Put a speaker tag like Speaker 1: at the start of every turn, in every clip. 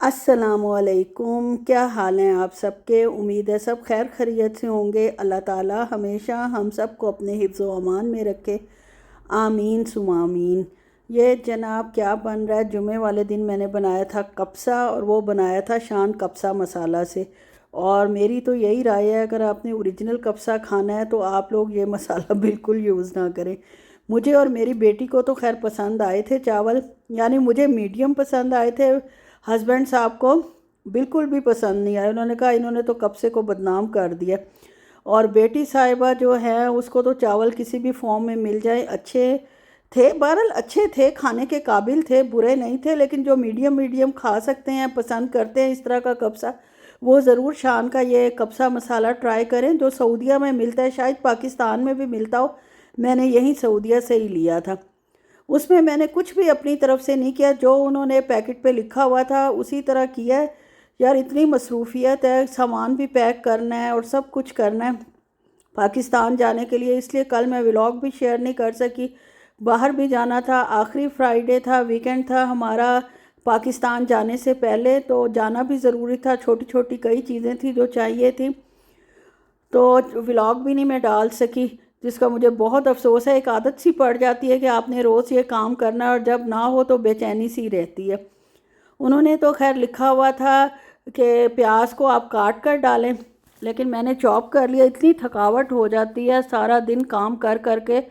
Speaker 1: अस्सलामुअलैकुम। क्या हाल हैं आप सबके? उम्मीद है सब खैर खैरियत से होंगे। अल्लाह ताला हमेशा हम सबको अपने हिफ्ज़ व अमान में रखे, आमीन सुमा आमीन। ये जनाब क्या बन रहा है? जुमे वाले दिन मैंने बनाया था कब्सा, और वो बनाया था शान कब्सा मसाला से। और मेरी तो यही राय है, अगर आपने ओरिजिनल कब्सा खाना है तो आप लोग ये मसाला बिल्कुल यूज़ ना करें। मुझे और मेरी बेटी को तो खैर पसंद आए थे चावल, यानी मुझे मीडियम पसंद आए थे। हस्बैंड साहब को बिल्कुल भी पसंद नहीं आया, उन्होंने कहा इन्होंने तो कब्से को बदनाम कर दिया। और बेटी साहिबा जो है उसको तो चावल किसी भी फॉर्म में मिल जाए अच्छे थे, बहरहाल अच्छे थे, खाने के काबिल थे, बुरे नहीं थे। लेकिन जो मीडियम मीडियम खा सकते हैं, पसंद करते हैं इस तरह का कब्सा, वो ज़रूर शान का ये कब्सा मसाला ट्राई करें, जो सऊदीया में मिलता है। शायद पाकिस्तान में भी मिलता हो, मैंने यहीं सऊदीया से ही लिया था। उसमें मैंने कुछ भी अपनी तरफ से नहीं किया, जो उन्होंने पैकेट पे लिखा हुआ था उसी तरह किया है। यार इतनी मसरूफियत है, सामान भी पैक करना है और सब कुछ करना है पाकिस्तान जाने के लिए, इसलिए कल मैं व्लॉग भी शेयर नहीं कर सकी। बाहर भी जाना था, आखिरी फ्राइडे था, वीकेंड था हमारा पाकिस्तान जाने से पहले, तो जाना भी ज़रूरी था। छोटी छोटी कई चीज़ें थी जो चाहिए थी, तो व्लॉग भी नहीं मैं डाल सकी, जिसका मुझे बहुत अफसोस है। एक आदत सी पड़ जाती है कि आपने रोज़ ये काम करना है, और जब ना हो तो बेचैनी सी रहती है। उन्होंने तो खैर लिखा हुआ था कि प्याज को आप काट कर डालें, लेकिन मैंने चॉप कर लिया। इतनी थकावट हो जाती है सारा दिन काम कर कर के।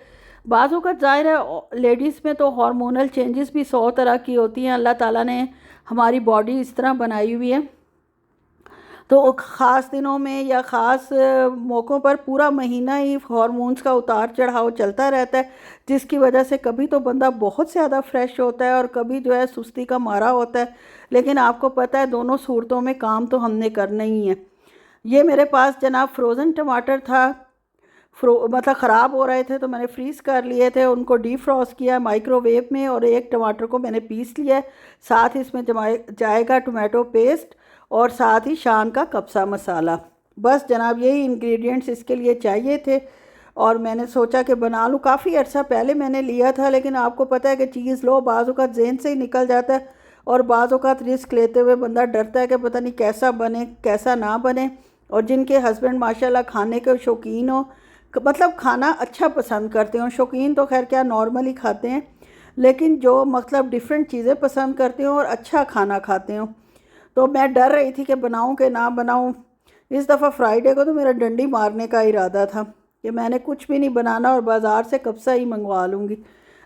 Speaker 1: बाज़ों का ज़ाहिर है लेडीज़ में तो हार्मोनल चेंजेस भी 100 तरह की होती हैं। अल्लाह ताला ने हमारी बॉडी इस तरह बनाई हुई है, तो ख़ास दिनों में या ख़ास मौक़ों पर पूरा महीना ही हार्मोन्स का उतार चढ़ाव चलता रहता है, जिसकी वजह से कभी तो बंदा बहुत ज़्यादा फ्रेश होता है और कभी जो है सुस्ती का मारा होता है। लेकिन आपको पता है दोनों सूरतों में काम तो हमने करना ही है। ये मेरे पास जनाब फ्रोज़न टमाटर था, मतलब ख़राब हो रहे थे, तो मैंने फ्रीज़ कर लिए थे, उनको डीफ्रॉस्ट किया माइक्रोवेव में, और एक टमाटर को मैंने पीस लिया है। साथ ही इसमें जाएगा टमाटो पेस्ट, और साथ ही शान का कब्सा मसाला। बस जनाब यही इंग्रेडिएंट्स इसके लिए चाहिए थे, और मैंने सोचा कि बना लूँ। काफ़ी अर्सा पहले मैंने लिया था, लेकिन आपको पता है कि चीज़ लो बाज़ों का जहन से ही निकल जाता है, और बाज़ों का रिस्क लेते हुए बंदा डरता है कि पता नहीं कैसा बने कैसा ना बने। और जिनके हस्बैंड माशाल्लाह खाने के शौकीन हो, मतलब खाना अच्छा पसंद करते हो, शौकीन तो खैर क्या नॉर्मल ही खाते हैं, लेकिन जो मतलब डिफरेंट चीज़ें पसंद करते हो और अच्छा खाना खाते हो, तो मैं डर रही थी कि बनाऊं कि ना बनाऊं। इस दफ़ा फ्राइडे को तो मेरा डंडी मारने का इरादा था कि मैंने कुछ भी नहीं बनाना और बाज़ार से कब्सा ही मंगवा लूँगी।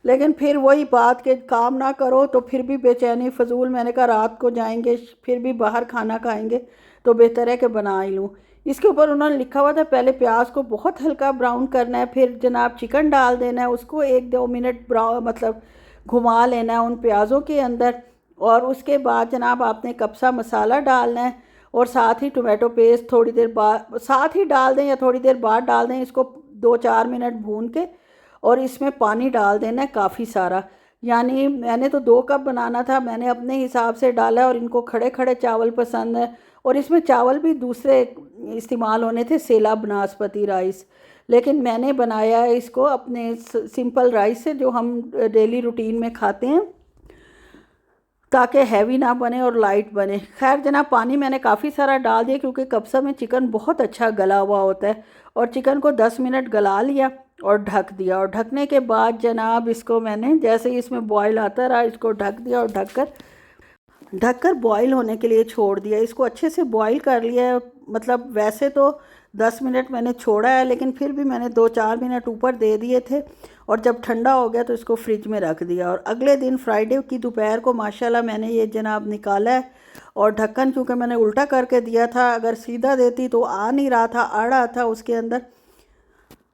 Speaker 1: लेकिन फिर वही बात कि काम ना करो तो फिर भी बेचैनी फजूल। मैंने कहा रात को जाएंगे फिर भी बाहर खाना खाएंगे, तो बेहतर है कि बना ही लूँ। इसके ऊपर उन्होंने लिखा हुआ था पहले प्याज को बहुत हल्का ब्राउन करना है, फिर जनाब चिकन डाल देना है, उसको 1-2 मिनट ब्राउन मतलब घुमा लेना है उन प्याज़ों के अंदर, और उसके बाद जनाब आपने कब्सा मसाला डालना है, और साथ ही टोमेटो पेस्ट थोड़ी देर बाद साथ ही डाल दें या थोड़ी देर बाद डाल दें। इसको 2-4 मिनट भून के और इसमें पानी डाल देना है काफ़ी सारा। यानी मैंने तो 2 कप बनाना था, मैंने अपने हिसाब से डाला, और इनको खड़े खड़े चावल पसंद है। और इसमें चावल भी दूसरे इस्तेमाल होने थे, सेला बासमती राइस, लेकिन मैंने बनाया है इसको अपने सिंपल राइस से जो हम डेली रूटीन में खाते हैं, ताकि हैवी ना बने और लाइट बने। खैर जनाब पानी मैंने काफ़ी सारा डाल दिया, क्योंकि कब्सा में चिकन बहुत अच्छा गला हुआ होता है। और चिकन को 10 मिनट गला लिया और ढक दिया, और ढकने के बाद जनाब इसको मैंने जैसे ही इसमें बॉयल आता रहा इसको ढक दिया, और ढककर बॉईल होने के लिए छोड़ दिया। इसको अच्छे से बॉईल कर लिया है। मतलब वैसे तो 10 मिनट मैंने छोड़ा है, लेकिन फिर भी मैंने 2-4 मिनट ऊपर दे दिए थे, और जब ठंडा हो गया तो इसको फ्रिज में रख दिया। और अगले दिन फ्राइडे की दोपहर को माशाल्लाह मैंने ये जनाब निकाला है। और ढक्कन क्योंकि मैंने उल्टा करके दिया था, अगर सीधा देती तो आ नहीं रहा था, आ रहा था उसके अंदर,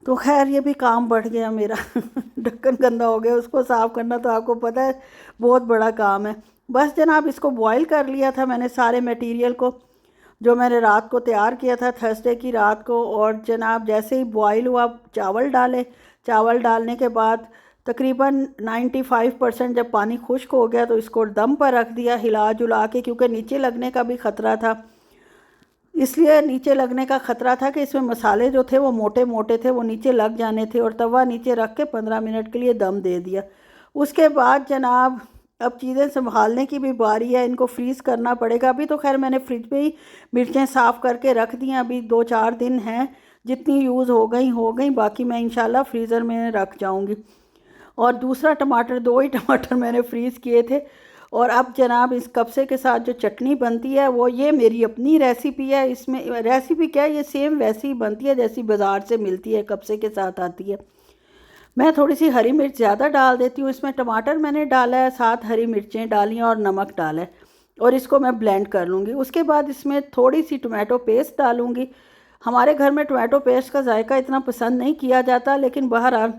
Speaker 1: तो खैर ये भी काम बढ़ गया मेरा। ढक्कन गंदा हो गया, उसको साफ़ करना तो आपको पता है बहुत बड़ा काम है। बस जनाब इसको बॉईल कर लिया था मैंने सारे मटेरियल को, जो मैंने रात को तैयार किया था थर्सडे की रात को। और जनाब जैसे ही बॉईल हुआ चावल डाले, चावल डालने के बाद तकरीबन 95% जब पानी खुश्क हो गया तो इसको दम पर रख दिया हिला जुला के, क्योंकि नीचे लगने का भी ख़तरा था। इसलिए नीचे लगने का ख़तरा था कि इसमें मसाले जो थे वो मोटे मोटे थे, वो नीचे लग जाने थे। और तवा नीचे रख के 15 मिनट के लिए दम दे दिया। उसके बाद जनाब अब चीज़ें संभालने की भी बारी है, इनको फ्रीज़ करना पड़ेगा। अभी तो खैर मैंने फ्रिज में ही मिर्चें साफ़ करके रख दी हैं, अभी 2-4 दिन हैं, जितनी यूज़ हो गई, बाकी मैं इंशाल्लाह फ्रीज़र में रख जाऊंगी। और दूसरा टमाटर, 2 ही टमाटर मैंने फ्रीज़ किए थे। और अब जनाब इस कब्से के साथ जो चटनी बनती है वो ये मेरी अपनी रेसिपी है। इसमें रेसिपी क्या है, ये सेम वैसी ही बनती है जैसी बाज़ार से मिलती है, कब्से के साथ आती है। मैं थोड़ी सी हरी मिर्च ज़्यादा डाल देती हूँ इसमें। टमाटर मैंने डाला है, 7 हरी मिर्चें डाली हैं और नमक डाला है, और इसको मैं ब्लेंड कर लूँगी। उसके बाद इसमें थोड़ी सी टमाटो पेस्ट डालूँगी। हमारे घर में टमाटो पेस्ट का जायका इतना पसंद नहीं किया जाता, लेकिन बहरहाल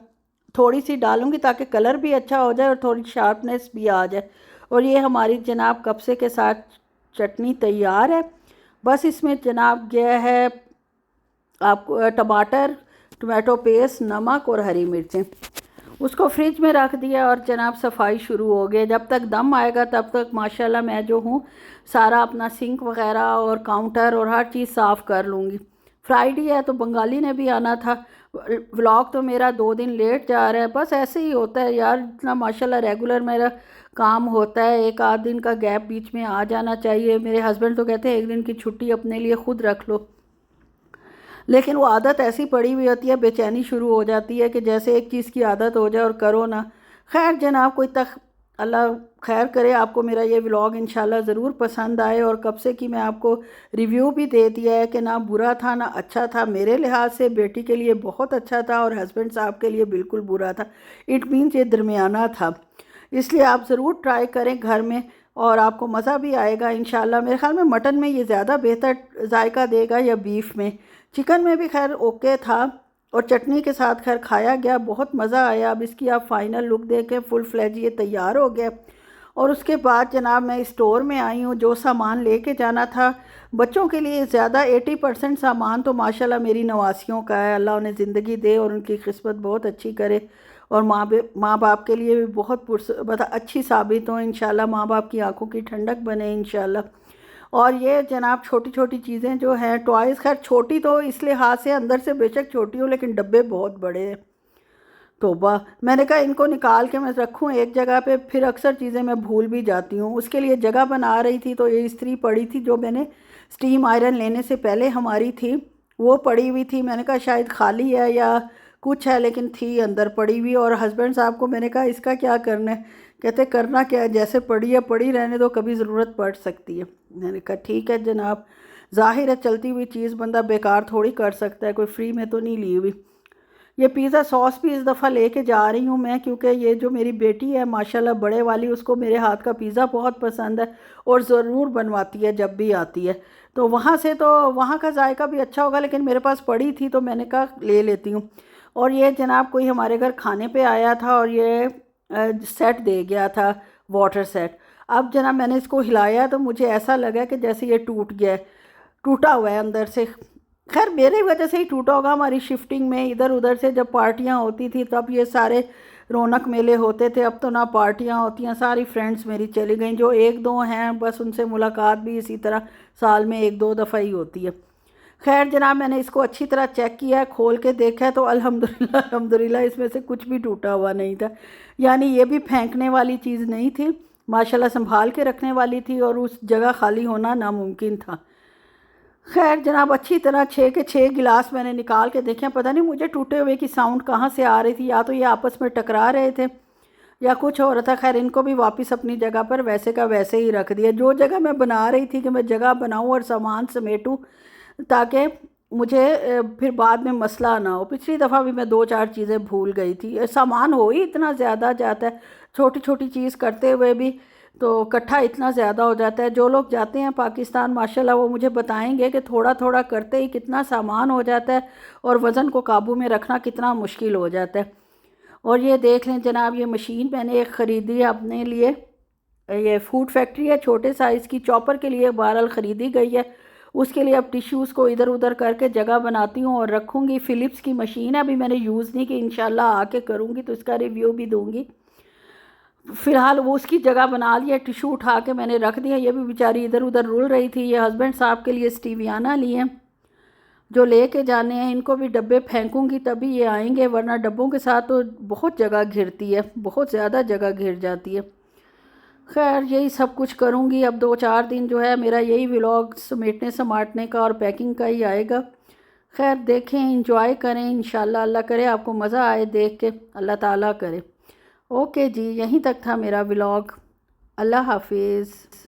Speaker 1: थोड़ी सी डालूँगी ताकि कलर भी अच्छा हो जाए और थोड़ी शार्पनेस भी आ जाए। और ये हमारी जनाब कब्से के साथ चटनी तैयार है। बस इसमें जनाब यह है आपको टमाटर, टमाटो पेस्ट, नमक और हरी मिर्चें, उसको फ्रिज में रख दिया और जनाब सफाई शुरू हो गई। जब तक दम आएगा तब तक माशाल्लाह मैं जो हूँ सारा अपना सिंक वगैरह और काउंटर और हर चीज़ साफ़ कर लूँगी। फ्राइडे है तो बंगाली ने भी आना था। व्लॉग तो मेरा 2 दिन लेट जा रहा है, बस ऐसे ही होता है यार, इतना माशाल्लाह रेगुलर मेरा काम होता है, एक आध दिन का गैप बीच में आ जाना चाहिए। मेरे हस्बैंड तो कहते हैं एक दिन की छुट्टी अपने लिए खुद रख लो, लेकिन वो आदत ऐसी पड़ी हुई होती है, बेचैनी शुरू हो जाती है कि जैसे एक चीज़ की आदत हो जाए और करो ना। खैर जनाब कोई तक अल्लाह खैर करे, आपको मेरा ये व्लॉग इंशाल्लाह ज़रूर पसंद आए। और कब से कि मैं आपको रिव्यू भी दे दिया है कि ना बुरा था ना अच्छा था। मेरे लिहाज से बेटी के लिए बहुत अच्छा था और हस्बैंड साहब के लिए बिल्कुल बुरा था। इट मीन्स ये दरमियाना था। इसलिए आप ज़रूर ट्राई करें घर में और आपको मज़ा भी आएगा इंशाल्लाह। मेरे ख़्याल में मटन में ये ज़्यादा बेहतर जायका देगा या बीफ में। चिकन में भी खैर ओके था और चटनी के साथ खैर खाया गया, बहुत मज़ा आया। अब इसकी आप फाइनल लुक देखें, फुल फ्लेज ये तैयार हो गया। और उसके बाद जनाब मैं स्टोर में आई हूँ, जो सामान लेके जाना था बच्चों के लिए ज़्यादा 80% सामान तो माशाल्लाह मेरी नवासियों का है। अल्लाह उन्हें ज़िंदगी दे और उनकी किस्मत बहुत अच्छी करे और माँ बाप के लिए भी बहुत अच्छी साबित हो इंशाल्लाह, माँ बाप की आंखों की ठंडक बने इंशाल्लाह। और ये जनाब छोटी छोटी चीज़ें जो हैं टॉयज़, खैर छोटी तो इस लिहाज से अंदर से बेशक छोटी हो लेकिन डब्बे बहुत बड़े हैं। तोबा, मैंने कहा इनको निकाल के मैं रखूँ एक जगह पे, फिर अक्सर चीज़ें मैं भूल भी जाती हूँ। उसके लिए जगह बना रही थी तो ये इस्त्री पड़ी थी जो मैंने स्टीम आयरन लेने से पहले हमारी थी, वो पड़ी हुई थी। मैंने कहा शायद खाली है या कुछ है, लेकिन थी अंदर पड़ी हुई। और हस्बैंड साहब को मैंने कहा इसका क्या करना है, कहते करना क्या है, जैसे पड़ी है पड़ी रहने दो, कभी ज़रूरत पड़ सकती है। मैंने कहा ठीक है जनाब, ज़ाहिर है चलती हुई चीज़ बंदा बेकार थोड़ी कर सकता है, कोई फ्री में तो नहीं ली हुई। ये पिज़्ज़ा सॉस भी इस दफ़ा लेके जा रही हूँ मैं, क्योंकि ये जो मेरी बेटी है माशाल्लाह बड़े वाली, उसको मेरे हाथ का पिज़्ज़ा बहुत पसंद है और ज़रूर बनवाती है जब भी आती है। तो वहाँ से तो वहाँ का जायका भी अच्छा होगा, लेकिन मेरे पास पड़ी थी तो मैंने कहा ले लेती हूँ। और ये जनाब कोई हमारे घर खाने पे आया था और ये सेट दे गया था, वाटर सेट। अब जनाब मैंने इसको हिलाया तो मुझे ऐसा लगा कि जैसे ये टूट गया है, टूटा हुआ है अंदर से। खैर मेरी वजह से ही टूटा होगा, हमारी शिफ्टिंग में इधर उधर से जब पार्टियां होती थी तब ये सारे रौनक मेले होते थे। अब तो ना पार्टियां होती हैं, सारी फ्रेंड्स मेरी चली गई, जो एक दो हैं बस उनसे मुलाकात भी इसी तरह साल में 1-2 दफ़ा ही होती है। खैर जनाब मैंने इसको अच्छी तरह चेक किया, खोल के देखा तो अल्हम्दुलिल्लाह अल्हम्दुलिल्लाह इसमें से कुछ भी टूटा हुआ नहीं था। यानी ये भी फेंकने वाली चीज़ नहीं थी, माशाल्लाह संभाल के रखने वाली थी और उस जगह खाली होना नामुमकिन था। खैर जनाब अच्छी तरह 6 के 6 गिलास मैंने निकाल के देखे। पता नहीं मुझे टूटे हुए की साउंड कहाँ से आ रही थी, या तो ये आपस में टकरा रहे थे या कुछ हो रहा था। खैर इनको भी वापस अपनी जगह पर वैसे का वैसे ही रख दिया, जो जगह मैं बना रही थी कि मैं जगह बनाऊं और सामान समेटूं ताकि मुझे फिर बाद में मसला ना हो। पिछली दफ़ा भी मैं 2-4 चीज़ें भूल गई थी, सामान हो ही इतना ज़्यादा जाता है, छोटी छोटी चीज़ करते हुए भी तो इकट्ठा इतना ज़्यादा हो जाता है। जो लोग जाते हैं पाकिस्तान माशाल्लाह वो मुझे बताएंगे कि थोड़ा थोड़ा करते ही कितना सामान हो जाता है और वज़न को काबू में रखना कितना मुश्किल हो जाता है। और ये देख लें जनाब, ये मशीन मैंने एक ख़रीदी है अपने लिए, ये फूड फैक्ट्री है, छोटे साइज़ की चॉपर के लिए बहरहाल ख़रीदी गई है। उसके लिए अब टिश्यूज़ को इधर उधर करके जगह बनाती हूँ और रखूँगी। फ़िलिप्स की मशीन है, अभी मैंने यूज़ नहीं की, इंशाल्लाह आके करूँगी तो इसका रिव्यू भी दूँगी। फ़िलहाल वो उसकी जगह बना लिया, टिशू उठा के मैंने रख दिया। ये भी बेचारी इधर उधर रुल रही थी। ये हस्बैंड साहब के लिए स्टीवियाना लिए जो लेके जाने हैं, इनको भी डब्बे फेंकूँगी तभी ये आएंगे, वरना डब्बों के साथ तो बहुत जगह घिरती है, बहुत ज़्यादा जगह घिर जाती है। खैर यही सब कुछ करूँगी। अब 2-4 दिन जो है मेरा यही व्लॉग समेटने समाटने का और पैकिंग का ही आएगा। खैर देखें, इंजॉय करें, इंशाल्लाह अल्लाह करे आपको मज़ा आए देख के, अल्लाह ताला करे। ओके जी, यहीं तक था मेरा व्लॉग। अल्लाह हाफिज़।